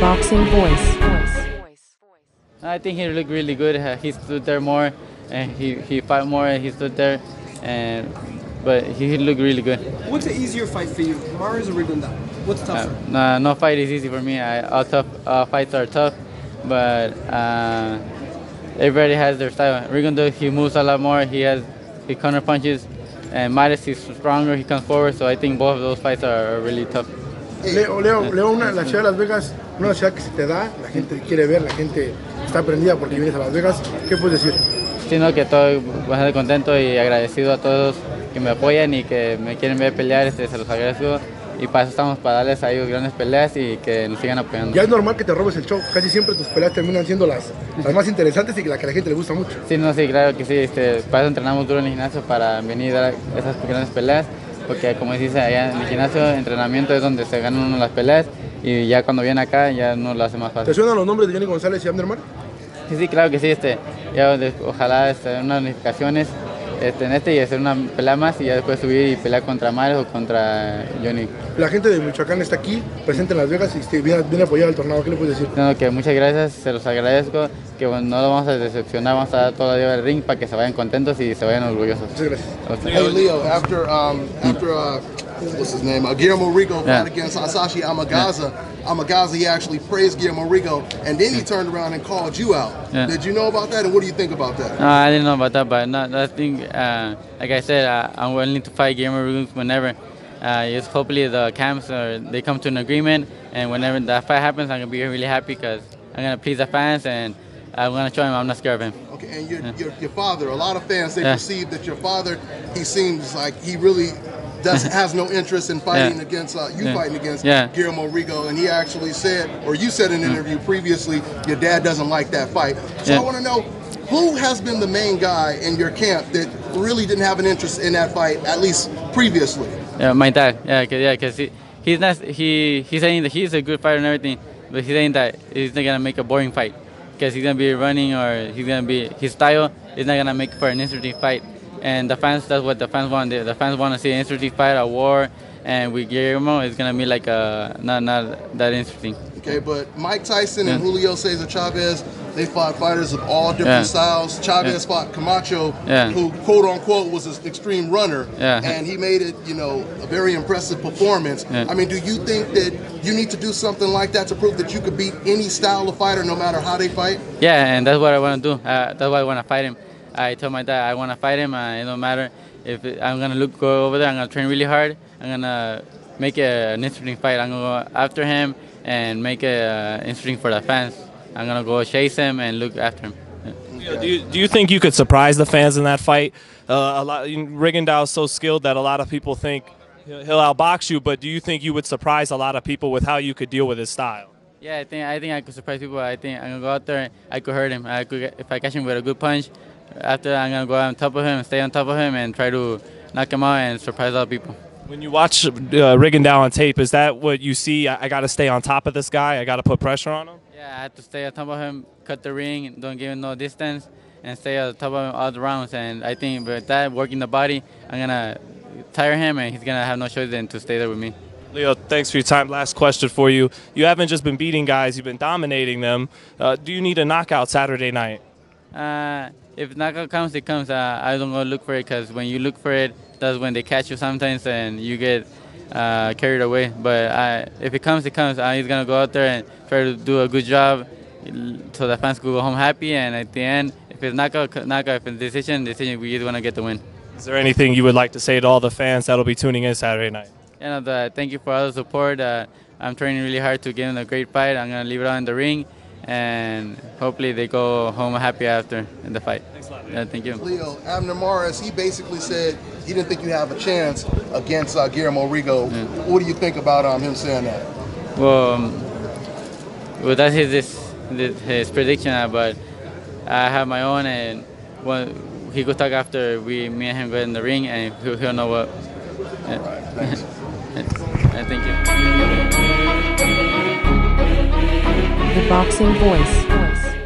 Boxing Voice. I think he looked really good. He stood there more, and he fought more. And he stood there, but he looked really good. What's an easier fight for you, Mars or Rigondeaux? What's tougher? No fight is easy for me. All tough fights are tough, but everybody has their style. Rigondeaux, he moves a lot more. He counter punches, and Midas, he's stronger. He comes forward. So I think both of those fights are really tough. Leo, la ciudad de Las Vegas, una ciudad que se te da, la gente quiere ver, la gente está prendida porque vienes a Las Vegas. ¿Qué puedes decir? Sino que estoy bastante contento y agradecido a todos que me apoyan y que me quieren ver pelear, se los agradezco. Y para eso estamos, para darles a ellos grandes peleas y que nos sigan apoyando. Ya es normal que te robes el show, casi siempre tus peleas terminan siendo las más interesantes y las que a la gente le gusta mucho. Sí, sí, claro que sí, para eso entrenamos duro en el gimnasio para venir a dar esas grandes peleas, porque como dice allá en el gimnasio, entrenamiento es donde se ganan uno las peleas y ya cuando viene acá ya no lo hace más fácil. ¿Te suenan los nombres de Johnny González y Abner Mar? Sí, claro que sí, ya ojalá unas unificaciones y hacer una pelea más y ya después subir y pelear contra Mares o contra Johnny. La gente de Michoacán está aquí, presente en Las Vegas y viene a apoyar al torneo. ¿Qué le puedes decir? No, que muchas gracias, se los agradezco, que no lo vamos a decepcionar, vamos a dar todo el día del ring para que se vayan contentos y se vayan orgullosos. Muchas gracias. Hey Leo, after what's his name? Guillermo Rigondeaux fought against Asashi Amagaza, he actually praised Guillermo Rigondeaux, and then he turned around and called you out. Did you know about that, and what do you think about that? No, I didn't know about that, but I think, like I said, I'm willing to fight Guillermo Rigondeaux whenever. Just hopefully the camps they come to an agreement, and whenever that fight happens, I'm gonna be really happy because I'm gonna please the fans and I'm gonna show him I'm not scared of him. Okay, and your father, a lot of fans they perceive that your father, he seems like he really has no interest in fighting against fighting against Guillermo Rigondeaux, and he actually said, or you said in an interview previously, your dad doesn't like that fight. So I want to know, who has been the main guy in your camp that really didn't have an interest in that fight, at least previously? Yeah, my dad. Because he's saying that he's a good fighter and everything, but he's saying that he's not gonna make a boring fight because he's gonna be running or his style is not gonna make for an interesting fight. And the fans, that's what the fans want. The fans want to see an interesting fight, a war, and with Guillermo, it's gonna be like not that interesting. Okay, but Mike Tyson and Julio Cesar Chavez, they fought fighters of all different styles. Chavez fought Camacho, who quote unquote was an extreme runner, and he made it, a very impressive performance. I mean, do you think that you need to do something like that to prove that you could beat any style of fighter, no matter how they fight? Yeah, and that's what I want to do. That's why I want to fight him. I told my dad I want to fight him. It don't matter if I'm gonna go over there. I'm gonna train really hard. I'm gonna make it an interesting fight. I'm gonna go after him and make it interesting for the fans. I'm gonna go chase him and look after him. Yeah. Do you think you could surprise the fans in that fight? Rigondeaux is so skilled that a lot of people think he'll outbox you, but do you think you would surprise a lot of people with how you could deal with his style? Yeah, I think I could surprise people. I think I'm gonna go out there and I could hurt him. If I catch him with a good punch. After I'm gonna go on top of him, stay on top of him, and try to knock him out and surprise other people. When you watch Rigondeaux on tape, is that what you see? I got to stay on top of this guy. I got to put pressure on him. Yeah, I have to stay on top of him, cut the ring, don't give him no distance, and stay on top of him all the rounds. And I think with that, working the body, I'm gonna tire him, and he's gonna have no choice than to stay there with me. Leo, thanks for your time. Last question for you. You haven't just been beating guys; you've been dominating them. Do you need a knockout Saturday night? If knockout comes, it comes. I don't go look for it because when you look for it, that's when they catch you sometimes and you get carried away. But if it comes, it comes. He's going to go out there and try to do a good job so the fans could go home happy. And at the end, if it's knockout. If it's decision, we just want to get the win. Is there anything you would like to say to all the fans that'll be tuning in Saturday night? Thank you for all the support. I'm training really hard to get in a great fight. I'm going to leave it out in the ring. And hopefully they go home happy after in the fight. Thanks a lot, yeah, thank you. Leo, Abner Mares, he basically said he didn't think you have a chance against Guillermo Rigondeaux. What do you think about him saying that? Well, that's his prediction, but I have my own, and he could talk after me and him go in the ring, and he'll know what. All right, thanks. Thank you. The Boxing Voice.